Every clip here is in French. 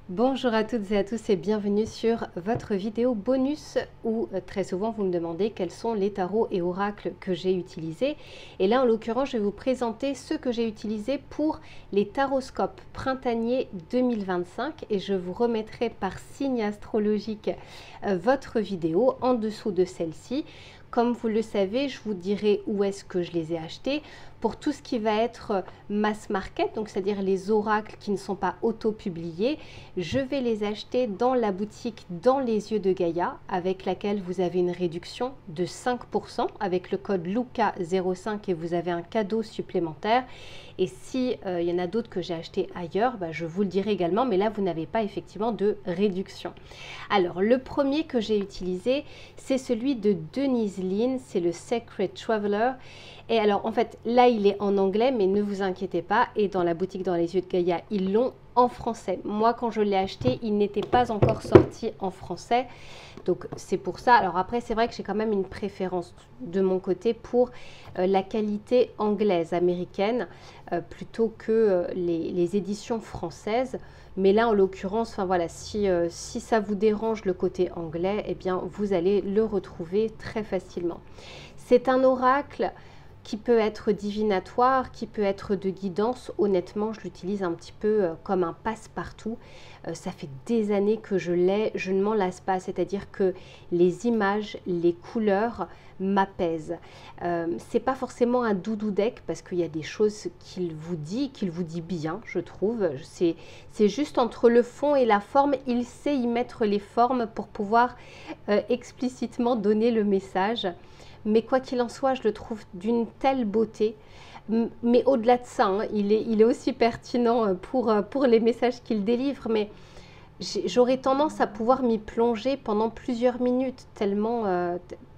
Bonjour à toutes et à tous et bienvenue sur votre vidéo bonus où très souvent vous me demandez quels sont les tarots et oracles que j'ai utilisés. Et là en l'occurrence je vais vous présenter ceux que j'ai utilisés pour les taroscopes printaniers 2025 et je vous remettrai par signe astrologique votre vidéo en dessous de celle-ci. Comme vous le savez, je vous dirai où est-ce que je les ai achetés. Pour tout ce qui va être mass market, donc c'est-à-dire les oracles qui ne sont pas auto-publiés, je vais les acheter dans la boutique Dans les yeux de Gaïa, avec laquelle vous avez une réduction de 5% avec le code LUCA05 et vous avez un cadeau supplémentaire. Et si il y en a d'autres que j'ai achetés ailleurs, je vous le dirai également, mais là vous n'avez pas effectivement de réduction. Alors le premier que j'ai utilisé, c'est celui de Denise Linn, c'est le Sacred Traveler. Et alors en fait là il est en anglais, mais ne vous inquiétez pas, et dans la boutique Dans les yeux de Gaïa ils l'ont en français. Moi quand je l'ai acheté il n'était pas encore sorti en français, donc c'est pour ça. Alors après c'est vrai que j'ai quand même une préférence de mon côté pour la qualité anglaise, américaine, plutôt que les éditions françaises. Mais là en l'occurrence, enfin voilà, si ça vous dérange le côté anglais, eh bien vous allez le retrouver très facilement. C'est un oracle qui peut être divinatoire, qui peut être de guidance. Honnêtement, je l'utilise un petit peu comme un passe-partout. Ça fait des années que je l'ai, je ne m'en lasse pas, c'est-à-dire que les images, les couleurs m'apaisent. C'est pas forcément un doudou deck parce qu'il y a des choses qu'il vous dit bien, je trouve. C'est juste entre le fond et la forme, il sait y mettre les formes pour pouvoir explicitement donner le message. Mais quoi qu'il en soit, je le trouve d'une telle beauté. Mais au-delà de ça, hein, il est aussi pertinent pour les messages qu'il délivre. Mais j'aurais tendance à pouvoir m'y plonger pendant plusieurs minutes, tellement,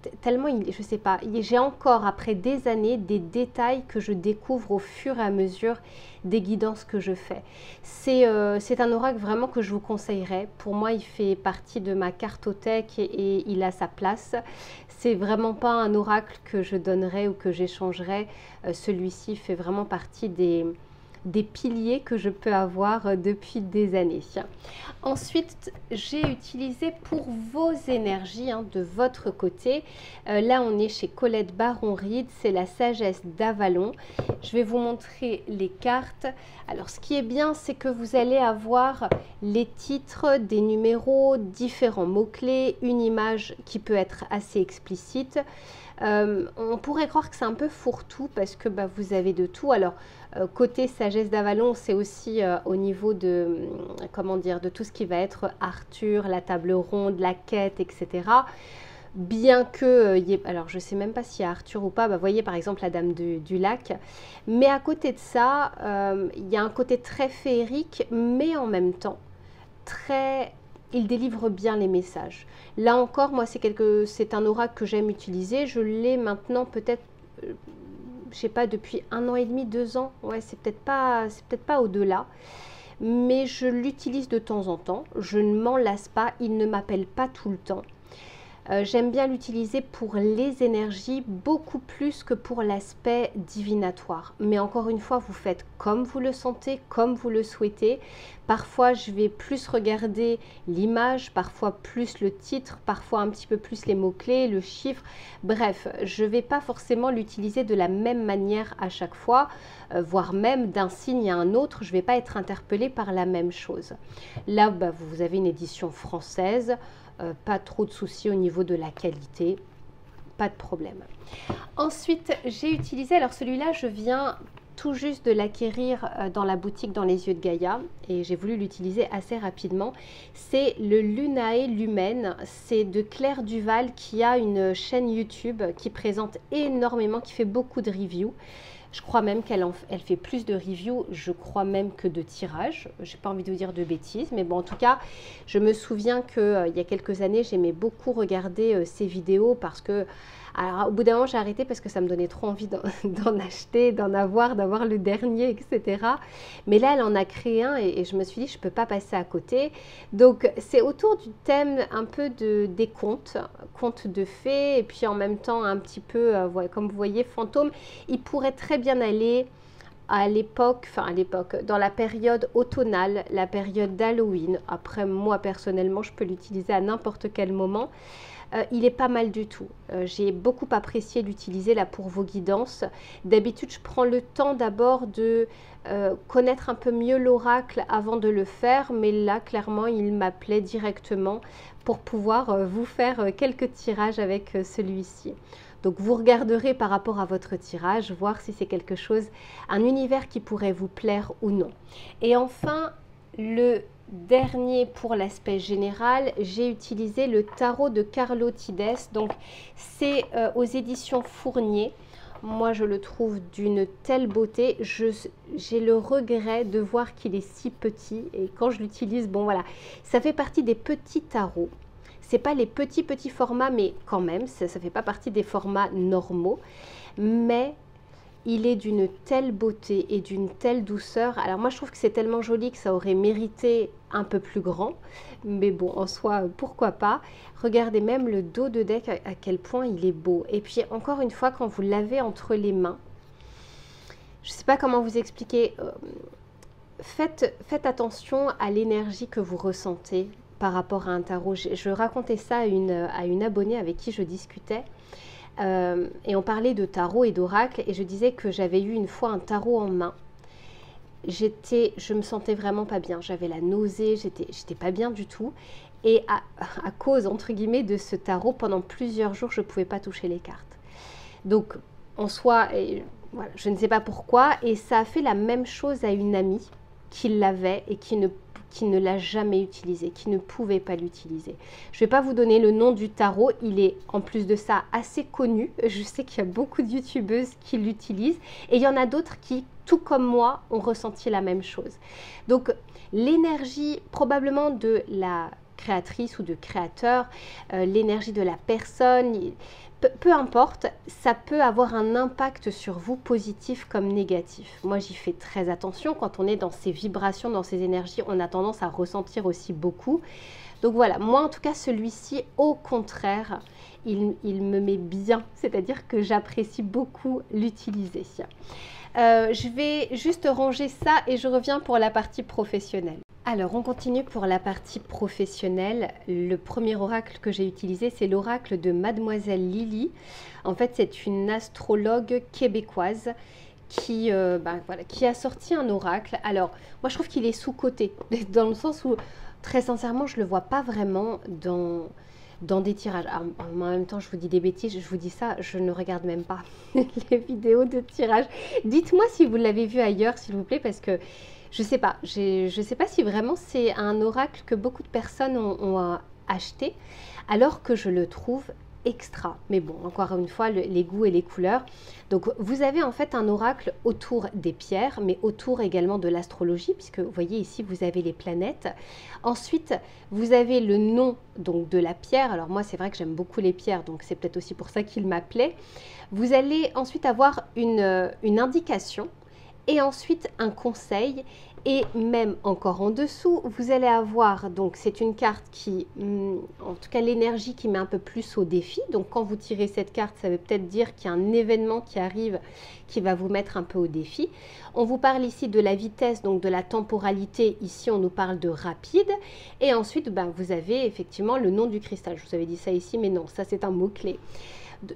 je sais pas, j'ai encore, après des années, des détails que je découvre au fur et à mesure des guidances que je fais. C'est un oracle vraiment que je vous conseillerais. Pour moi, il fait partie de ma cartothèque et il a sa place. C'est vraiment pas un oracle que je donnerais ou que j'échangerais. Celui-ci fait vraiment partie des piliers que je peux avoir depuis des années. Ensuite, j'ai utilisé pour vos énergies de votre côté. Là, on est chez Colette Baron-Reid, c'est la sagesse d'Avalon. Je vais vous montrer les cartes. Alors, ce qui est bien, c'est que vous allez avoir les titres, des numéros, différents mots-clés, une image qui peut être assez explicite. On pourrait croire que c'est un peu fourre-tout parce que vous avez de tout. Alors, côté sagesse d'Avalon, c'est aussi au niveau de, de tout ce qui va être Arthur, la table ronde, la quête, etc. Bien que, alors je ne sais même pas s'il y a Arthur ou pas, vous voyez par exemple la dame du lac. Mais à côté de ça, il y a un côté très féerique, mais en même temps, il délivre bien les messages. Là encore, moi, c'est un oracle que j'aime utiliser. Je l'ai maintenant peut-être, je sais pas, depuis 1 an et demi, 2 ans. Ouais, c'est peut-être pas au-delà. Mais je l'utilise de temps en temps. Je ne m'en lasse pas. Il ne m'appelle pas tout le temps. J'aime bien l'utiliser pour les énergies beaucoup plus que pour l'aspect divinatoire. Mais encore une fois, vous faites comme vous le sentez, comme vous le souhaitez. Parfois, je vais plus regarder l'image, parfois plus le titre, parfois un petit peu plus les mots-clés, le chiffre. Bref, je ne vais pas forcément l'utiliser de la même manière à chaque fois, voire même d'un signe à un autre. Je ne vais pas être interpellée par la même chose. Là, vous avez une édition française. Pas trop de soucis au niveau de la qualité, pas de problème. Ensuite, j'ai utilisé, alors celui-là, je viens tout juste de l'acquérir dans la boutique Dans les yeux de Gaïa et j'ai voulu l'utiliser assez rapidement. C'est le Lunae Lumen, c'est de Claire Duval qui a une chaîne YouTube qui présente énormément, qui fait beaucoup de reviews. Je crois même qu'elle fait plus de reviews, je crois même que de tirages. Je n'ai pas envie de vous dire de bêtises, mais bon, en tout cas, je me souviens qu'il y a quelques années, j'aimais beaucoup regarder ses vidéos parce que, alors au bout d'un moment, j'ai arrêté parce que ça me donnait trop envie d'en acheter, d'avoir le dernier, etc. Mais là, elle en a créé un et je me suis dit, je ne peux pas passer à côté. Donc, c'est autour du thème un peu des contes de fées, et puis en même temps, un petit peu, comme vous voyez, fantôme. Il pourrait très bien aller à l'époque, dans la période automnale, la période d'Halloween. Après, moi, personnellement, je peux l'utiliser à n'importe quel moment. Il est pas mal du tout. J'ai beaucoup apprécié l'utiliser là pour vos guidances. D'habitude, je prends le temps d'abord de connaître un peu mieux l'oracle avant de le faire, mais là, clairement, il m'appelait directement pour pouvoir vous faire quelques tirages avec celui-ci. Donc, vous regarderez par rapport à votre tirage, voir si c'est quelque chose, un univers qui pourrait vous plaire ou non. Et enfin, le dernier pour l'aspect général, j'ai utilisé le tarot de Carlo Tides. Donc, c'est aux éditions Fournier. Moi, je le trouve d'une telle beauté. J'ai le regret de voir qu'il est si petit. Et quand je l'utilise, bon voilà, ça fait partie des petits tarots. C'est pas les petits formats, mais quand même, ça fait pas partie des formats normaux. Mais il est d'une telle beauté et d'une telle douceur. Alors moi, je trouve que c'est tellement joli que ça aurait mérité un peu plus grand. Mais bon, en soi, pourquoi pas. Regardez même le dos de deck, à quel point il est beau. Et puis, encore une fois, quand vous l'avez entre les mains, je ne sais pas comment vous expliquer. Faites attention à l'énergie que vous ressentez par rapport à un tarot. Je racontais ça à une abonnée avec qui je discutais. Et on parlait de tarot et d'oracle. Et je disais que j'avais eu une fois un tarot en main. Je me sentais vraiment pas bien. J'avais la nausée, j'étais pas bien du tout. Et à cause, entre guillemets, de ce tarot, pendant plusieurs jours, je ne pouvais pas toucher les cartes. Donc, en soi, voilà, je ne sais pas pourquoi. Et ça a fait la même chose à une amie qui l'avait et qui ne l'a jamais utilisé, qui ne pouvait pas l'utiliser. Je ne vais pas vous donner le nom du tarot. Il est, en plus de ça, assez connu. Je sais qu'il y a beaucoup de youtubeuses qui l'utilisent. Et il y en a d'autres qui, tout comme moi, ont ressenti la même chose. Donc, l'énergie probablement de la créatrice ou de créateur, l'énergie de la personne, peu importe, ça peut avoir un impact sur vous, positif comme négatif. Moi, j'y fais très attention. Quand on est dans ces vibrations, dans ces énergies, on a tendance à ressentir aussi beaucoup. Donc voilà, moi en tout cas, celui-ci, au contraire, il me met bien. C'est-à-dire que j'apprécie beaucoup l'utiliser. Je vais juste ranger ça et je reviens pour la partie professionnelle. Alors, on continue pour la partie professionnelle. Le premier oracle que j'ai utilisé, c'est l'oracle de Mademoiselle Lily. En fait, c'est une astrologue québécoise qui a sorti un oracle. Alors, moi, je trouve qu'il est sous-coté, dans le sens où, très sincèrement, je ne le vois pas vraiment dans des tirages. Alors, en même temps, je vous dis des bêtises, je vous dis ça, je ne regarde même pas les vidéos de tirage. Dites-moi si vous l'avez vu ailleurs, s'il vous plaît, parce que je sais pas si vraiment c'est un oracle que beaucoup de personnes ont acheté, alors que je le trouve extra. Mais bon, encore une fois, les goûts et les couleurs. Donc, vous avez en fait un oracle autour des pierres, mais autour également de l'astrologie, puisque vous voyez ici, vous avez les planètes. Ensuite, vous avez le nom donc de la pierre. Alors moi, c'est vrai que j'aime beaucoup les pierres, donc c'est peut-être aussi pour ça qu'il m'appelait. Vous allez ensuite avoir une indication et ensuite un conseil, et même encore en dessous, vous allez avoir, donc c'est une carte qui, en tout cas l'énergie qui met un peu plus au défi. Donc quand vous tirez cette carte, ça veut peut-être dire qu'il y a un événement qui arrive qui va vous mettre un peu au défi. On vous parle ici de la vitesse, donc de la temporalité. Ici, on nous parle de rapide. Et ensuite, vous avez effectivement le nom du cristal. Je vous avais dit ça ici, mais non, ça c'est un mot-clé.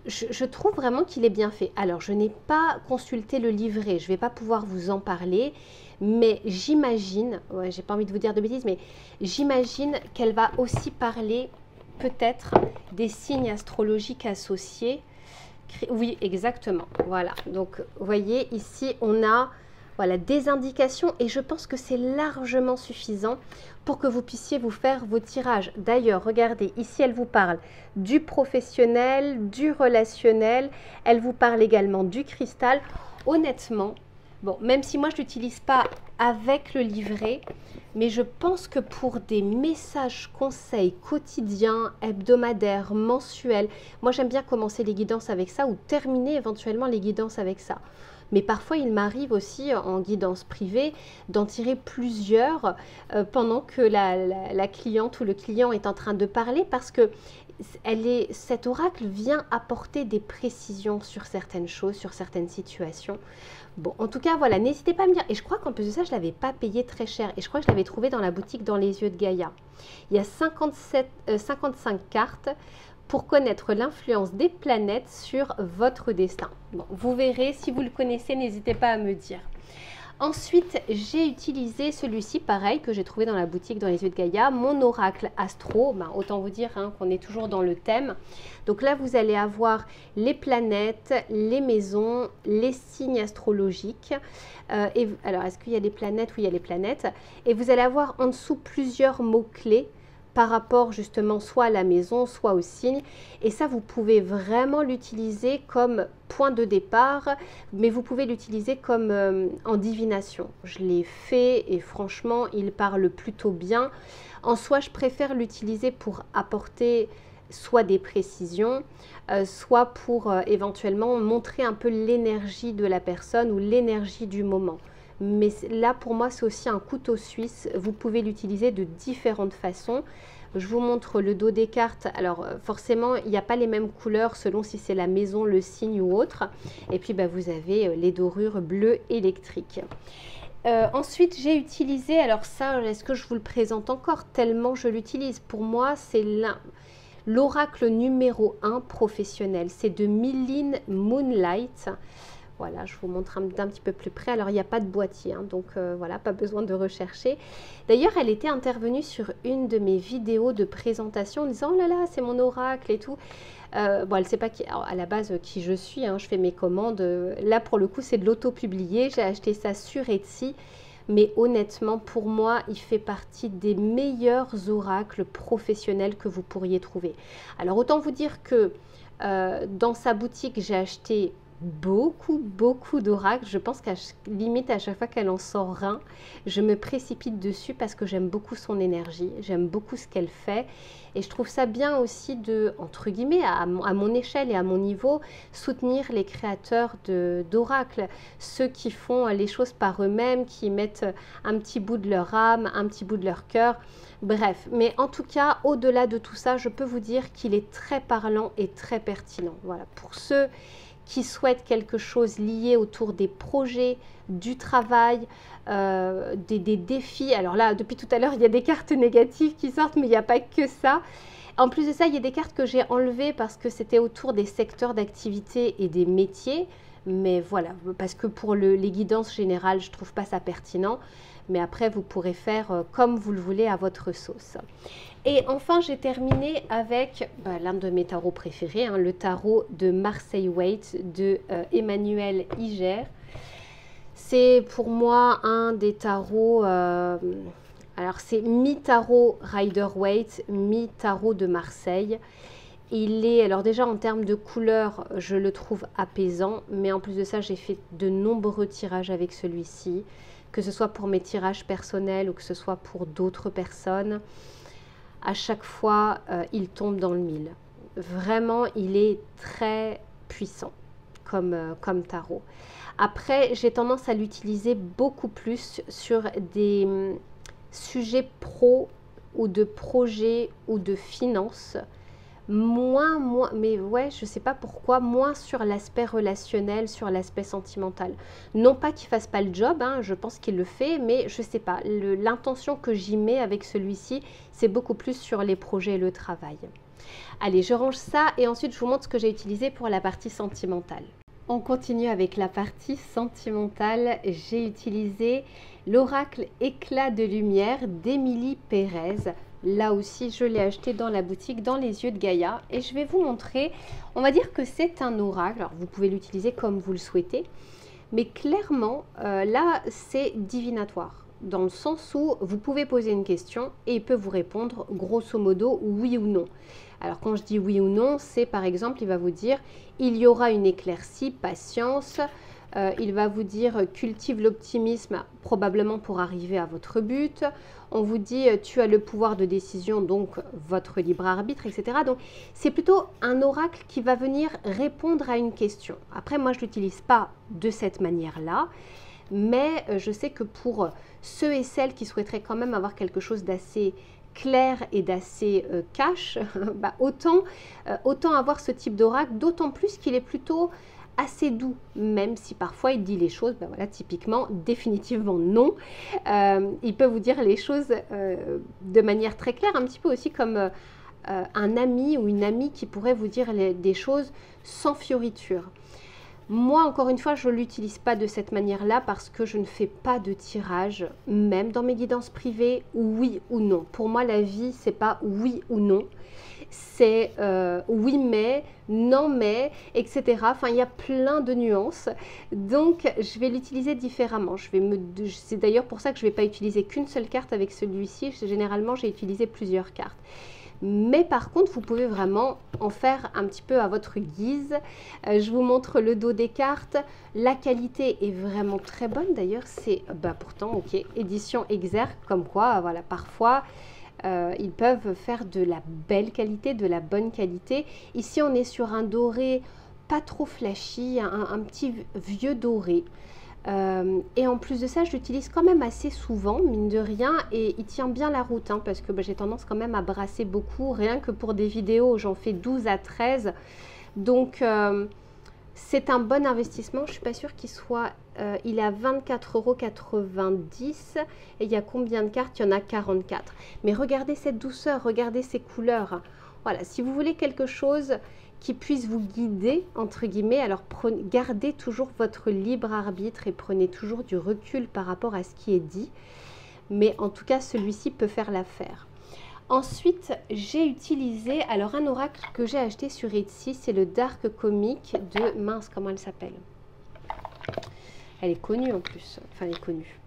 Je trouve vraiment qu'il est bien fait. Alors, je n'ai pas consulté le livret, je ne vais pas pouvoir vous en parler, mais j'imagine, j'ai pas envie de vous dire de bêtises, mais j'imagine qu'elle va aussi parler peut-être des signes astrologiques associés. Oui, exactement. Voilà. Donc, vous voyez, ici, on a des indications et je pense que c'est largement suffisant pour que vous puissiez vous faire vos tirages. D'ailleurs, regardez, ici, elle vous parle du professionnel, du relationnel. Elle vous parle également du cristal. Honnêtement, bon, même si moi, je ne l'utilise pas avec le livret, mais je pense que pour des messages, conseils quotidiens, hebdomadaires, mensuels, moi, j'aime bien commencer les guidances avec ça ou terminer éventuellement les guidances avec ça. Mais parfois, il m'arrive aussi en guidance privée d'en tirer plusieurs pendant que la cliente ou le client est en train de parler, parce que cet oracle vient apporter des précisions sur certaines choses, sur certaines situations. Bon, en tout cas, voilà, n'hésitez pas à me dire. Et je crois qu'en plus de ça, je ne l'avais pas payé très cher. Et je crois que je l'avais trouvé dans la boutique Dans les yeux de Gaïa. Il y a 55 cartes pour connaître l'influence des planètes sur votre destin. Bon, vous verrez, si vous le connaissez, n'hésitez pas à me dire. Ensuite, j'ai utilisé celui-ci, pareil, que j'ai trouvé dans la boutique Dans les yeux de Gaïa, mon oracle astro. Ben, autant vous dire qu'on est toujours dans le thème. Donc là, vous allez avoir les planètes, les maisons, les signes astrologiques. Alors, est-ce qu'il y a des planètes? Oui, il y a les planètes. Et vous allez avoir en dessous plusieurs mots-clés par rapport justement soit à la maison, soit au signe. Et ça, vous pouvez vraiment l'utiliser comme point de départ, mais vous pouvez l'utiliser comme en divination. Je l'ai fait et franchement, il parle plutôt bien. En soi, je préfère l'utiliser pour apporter soit des précisions, soit pour éventuellement montrer un peu l'énergie de la personne ou l'énergie du moment. Mais là, pour moi, c'est aussi un couteau suisse. Vous pouvez l'utiliser de différentes façons. Je vous montre le dos des cartes. Alors, forcément, il n'y a pas les mêmes couleurs selon si c'est la maison, le signe ou autre. Et puis, vous avez les dorures bleues électriques. Ensuite, j'ai utilisé, alors ça, est-ce que je vous le présente encore tellement je l'utilise? Pour moi, c'est l'oracle numéro 1 professionnel. C'est de Mylene Moonlight. Voilà, je vous montre d'un petit peu plus près. Alors, il n'y a pas de boîtier, donc voilà, pas besoin de rechercher. D'ailleurs, elle était intervenue sur une de mes vidéos de présentation en disant « Oh là là, c'est mon oracle et tout ». Bon, elle ne sait pas à la base qui je suis, je fais mes commandes. Là, pour le coup, c'est de l'auto-publié. J'ai acheté ça sur Etsy. Mais honnêtement, pour moi, il fait partie des meilleurs oracles professionnels que vous pourriez trouver. Alors, autant vous dire que dans sa boutique, j'ai acheté beaucoup d'oracles. Je pense qu'à limite à chaque fois qu'elle en sort un, je me précipite dessus parce que j'aime beaucoup son énergie, j'aime beaucoup ce qu'elle fait et je trouve ça bien aussi de, entre guillemets, à mon échelle et à mon niveau, soutenir les créateurs d'oracles, ceux qui font les choses par eux-mêmes, qui mettent un petit bout de leur âme, un petit bout de leur cœur. Bref, mais en tout cas, au-delà de tout ça, je peux vous dire qu'il est très parlant et très pertinent. Voilà, pour ceux qui souhaitent quelque chose lié autour des projets, du travail, des défis. Alors là, depuis tout à l'heure, il y a des cartes négatives qui sortent, mais il n'y a pas que ça. En plus de ça, il y a des cartes que j'ai enlevées parce que c'était autour des secteurs d'activité et des métiers. Mais voilà, parce que pour les guidances générales, je ne trouve pas ça pertinent. Mais après, vous pourrez faire comme vous le voulez à votre sauce. Et enfin, j'ai terminé avec l'un de mes tarots préférés, le tarot de Marseille Waite de Emmanuel Iger. C'est pour moi un des tarots, alors c'est mi-tarot Rider-Waite, mi-tarot de Marseille. Il est, alors déjà en termes de couleur, je le trouve apaisant, mais en plus de ça, j'ai fait de nombreux tirages avec celui-ci, que ce soit pour mes tirages personnels ou que ce soit pour d'autres personnes. À chaque fois, il tombe dans le mille. Vraiment, il est très puissant comme tarot. Après, j'ai tendance à l'utiliser beaucoup plus sur des sujets pro ou de projets ou de finances. Moins, mais ouais, je sais pas pourquoi, moins sur l'aspect relationnel, sur l'aspect sentimental. Non pas qu'il fasse pas le job, je pense qu'il le fait, mais je sais pas, l'intention que j'y mets avec celui-ci, c'est beaucoup plus sur les projets et le travail. Allez, je range ça et ensuite je vous montre ce que j'ai utilisé pour la partie sentimentale. On continue avec la partie sentimentale. J'ai utilisé l'oracle Éclat de lumière d'Émilie Pérez. Là aussi, je l'ai acheté dans la boutique Dans les yeux de Gaïa. Et je vais vous montrer, on va dire que c'est un oracle. Alors, vous pouvez l'utiliser comme vous le souhaitez. Mais clairement, là, c'est divinatoire. Dans le sens où vous pouvez poser une question et il peut vous répondre grosso modo oui ou non. Alors quand je dis oui ou non, c'est par exemple, il va vous dire il y aura une éclaircie, patience. Il va vous dire cultive l'optimisme probablement pour arriver à votre but. On vous dit tu as le pouvoir de décision, donc votre libre arbitre, etc. Donc c'est plutôt un oracle qui va venir répondre à une question. Après moi je ne l'utilise pas de cette manière-là, mais je sais que pour ceux et celles qui souhaiteraient quand même avoir quelque chose d'assez clair et d'assez cash, bah, autant avoir ce type d'oracle, d'autant plus qu'il est plutôt assez doux, même si parfois il dit les choses, ben voilà, typiquement, définitivement non. Il peut vous dire les choses de manière très claire, un petit peu aussi comme un ami ou une amie qui pourrait vous dire des choses sans fioriture. Moi, encore une fois, je ne l'utilise pas de cette manière-là parce que je ne fais pas de tirage, même dans mes guidances privées, oui ou non. Pour moi, la vie, c'est pas oui ou non. C'est oui mais, non mais, etc. Enfin, il y a plein de nuances. Donc, je vais l'utiliser différemment. C'est d'ailleurs pour ça que je ne vais pas utiliser qu'une seule carte avec celui-ci. Généralement, j'ai utilisé plusieurs cartes. Mais par contre, vous pouvez vraiment en faire un petit peu à votre guise. Je vous montre le dos des cartes. La qualité est vraiment très bonne. D'ailleurs, c'est pourtant, ok, édition Exergue, comme quoi, voilà, parfois, ils peuvent faire de la belle qualité, de la bonne qualité. Ici, on est sur un doré pas trop flashy, un petit vieux doré. Et en plus de ça, je l'utilise quand même assez souvent, mine de rien, et il tient bien la route, hein, parce que j'ai tendance quand même à brasser beaucoup, rien que pour des vidéos, j'en fais 12 à 13. Donc, c'est un bon investissement. Je ne suis pas sûre qu'il soit... il est à 24,90 € et il y a combien de cartes? Il y en a 44. Mais regardez cette douceur, regardez ces couleurs. Voilà, si vous voulez quelque chose qui puisse vous guider, entre guillemets, alors gardez toujours votre libre arbitre et prenez toujours du recul par rapport à ce qui est dit. Mais en tout cas, celui-ci peut faire l'affaire. Ensuite, j'ai utilisé alors un oracle que j'ai acheté sur Etsy, c'est le Dark Comic de... Mince, comment elle s'appelle? Elle est connue en plus, enfin elle est connue.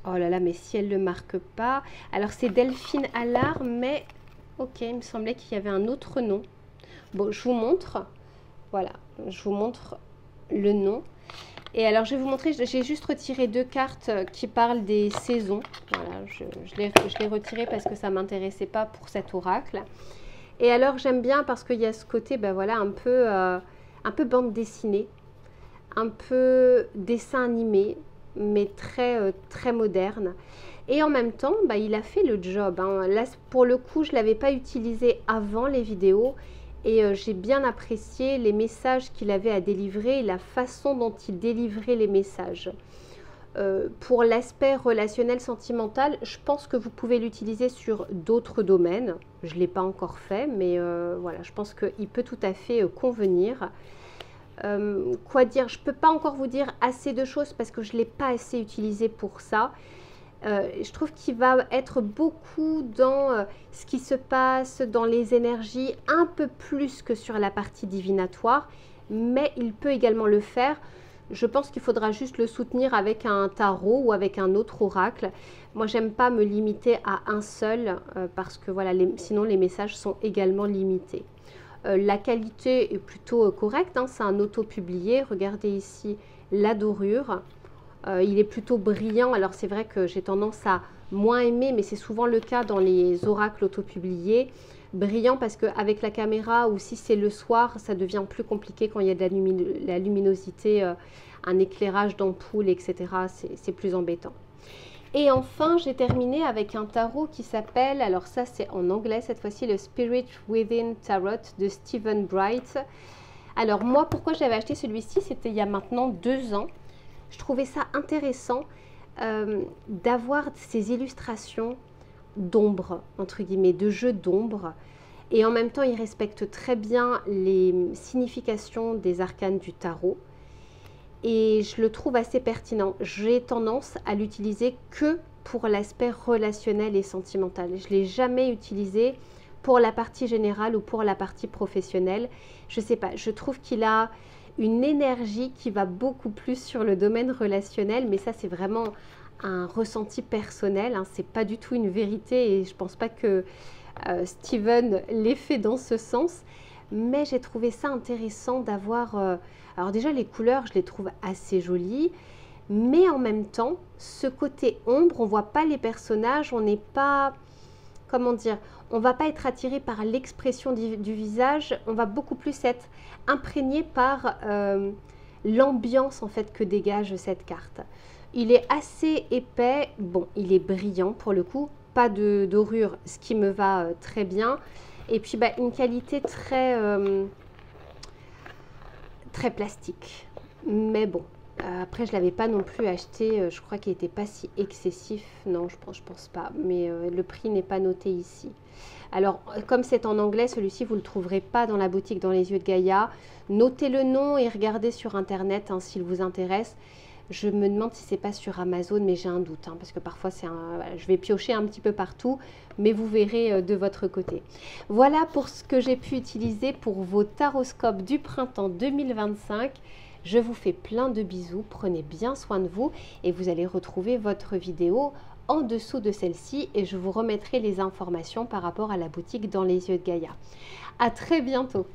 Oh là là, mais si elle ne le marque pas... Alors c'est Delphine Allard, mais ok, il me semblait qu'il y avait un autre nom. Bon, je vous montre, voilà, je vous montre le nom. Et alors, je vais vous montrer, j'ai juste retiré deux cartes qui parlent des saisons. Voilà, je l'ai retiré parce que ça ne m'intéressait pas pour cet oracle. Et alors, j'aime bien parce qu'il y a ce côté, ben voilà, un peu bande dessinée, un peu dessin animé, mais très moderne. Et en même temps, bah, il a fait le job, hein. Là, pour le coup, je ne l'avais pas utilisé avant les vidéos. Et j'ai bien apprécié les messages qu'il avait à délivrer et la façon dont il délivrait les messages. Pour l'aspect relationnel sentimental, je pense que vous pouvez l'utiliser sur d'autres domaines. Je ne l'ai pas encore fait, mais voilà, je pense qu'il peut tout à fait convenir. Quoi dire? Je ne peux pas encore vous dire assez de choses parce que je ne l'ai pas assez utilisé pour ça. Je trouve qu'il va être beaucoup dans ce qui se passe, dans les énergies, un peu plus que sur la partie divinatoire, mais il peut également le faire. Je pense qu'il faudra juste le soutenir avec un tarot ou avec un autre oracle. Moi, j'aime pas me limiter à un seul parce que voilà, sinon les messages sont également limités. La qualité est plutôt correcte, hein, c'est un auto-publié. Regardez ici la dorure. Il est plutôt brillant, alors c'est vrai que j'ai tendance à moins aimer, mais c'est souvent le cas dans les oracles autopubliés. Brillant parce qu'avec la caméra ou si c'est le soir, ça devient plus compliqué quand il y a de la luminosité, un éclairage d'ampoule, etc. C'est plus embêtant. Et enfin, j'ai terminé avec un tarot qui s'appelle, alors ça c'est en anglais cette fois-ci, le Spirit Within Tarot de Stephen Bright. Alors moi, pourquoi j'avais acheté celui-ci? C'était il y a maintenant 2 ans. Je trouvais ça intéressant d'avoir ces illustrations d'ombre, entre guillemets, de jeux d'ombre. Et en même temps, il respecte très bien les significations des arcanes du tarot. Et je le trouve assez pertinent. J'ai tendance à l'utiliser que pour l'aspect relationnel et sentimental. Je ne l'ai jamais utilisé pour la partie générale ou pour la partie professionnelle. Je ne sais pas, je trouve qu'il a une énergie qui va beaucoup plus sur le domaine relationnel, mais ça c'est vraiment un ressenti personnel, hein, c'est pas du tout une vérité et je pense pas que Steven l'ait fait dans ce sens, mais j'ai trouvé ça intéressant d'avoir, alors déjà les couleurs je les trouve assez jolies, mais en même temps ce côté ombre, on voit pas les personnages, on n'est pas, comment dire, on va pas être attiré par l'expression du visage, on va beaucoup plus être imprégné par l'ambiance en fait que dégage cette carte. Il est assez épais, bon, il est brillant pour le coup, pas de dorure, ce qui me va très bien. Et puis une qualité très, très plastique. Mais bon, après je ne l'avais pas non plus acheté, je crois qu'il n'était pas si excessif. Non, je pense pas. Mais le prix n'est pas noté ici. Alors, comme c'est en anglais, celui-ci, vous ne le trouverez pas dans la boutique Dans les yeux de Gaïa. Notez le nom et regardez sur Internet hein, s'il vous intéresse. Je me demande si c'est pas sur Amazon, mais j'ai un doute, hein, parce que parfois je vais piocher un petit peu partout, mais vous verrez de votre côté. Voilà pour ce que j'ai pu utiliser pour vos taroscopes du printemps 2025. Je vous fais plein de bisous, prenez bien soin de vous et vous allez retrouver votre vidéo en dessous de celle-ci et je vous remettrai les informations par rapport à la boutique Dans les yeux de Gaïa. À très bientôt.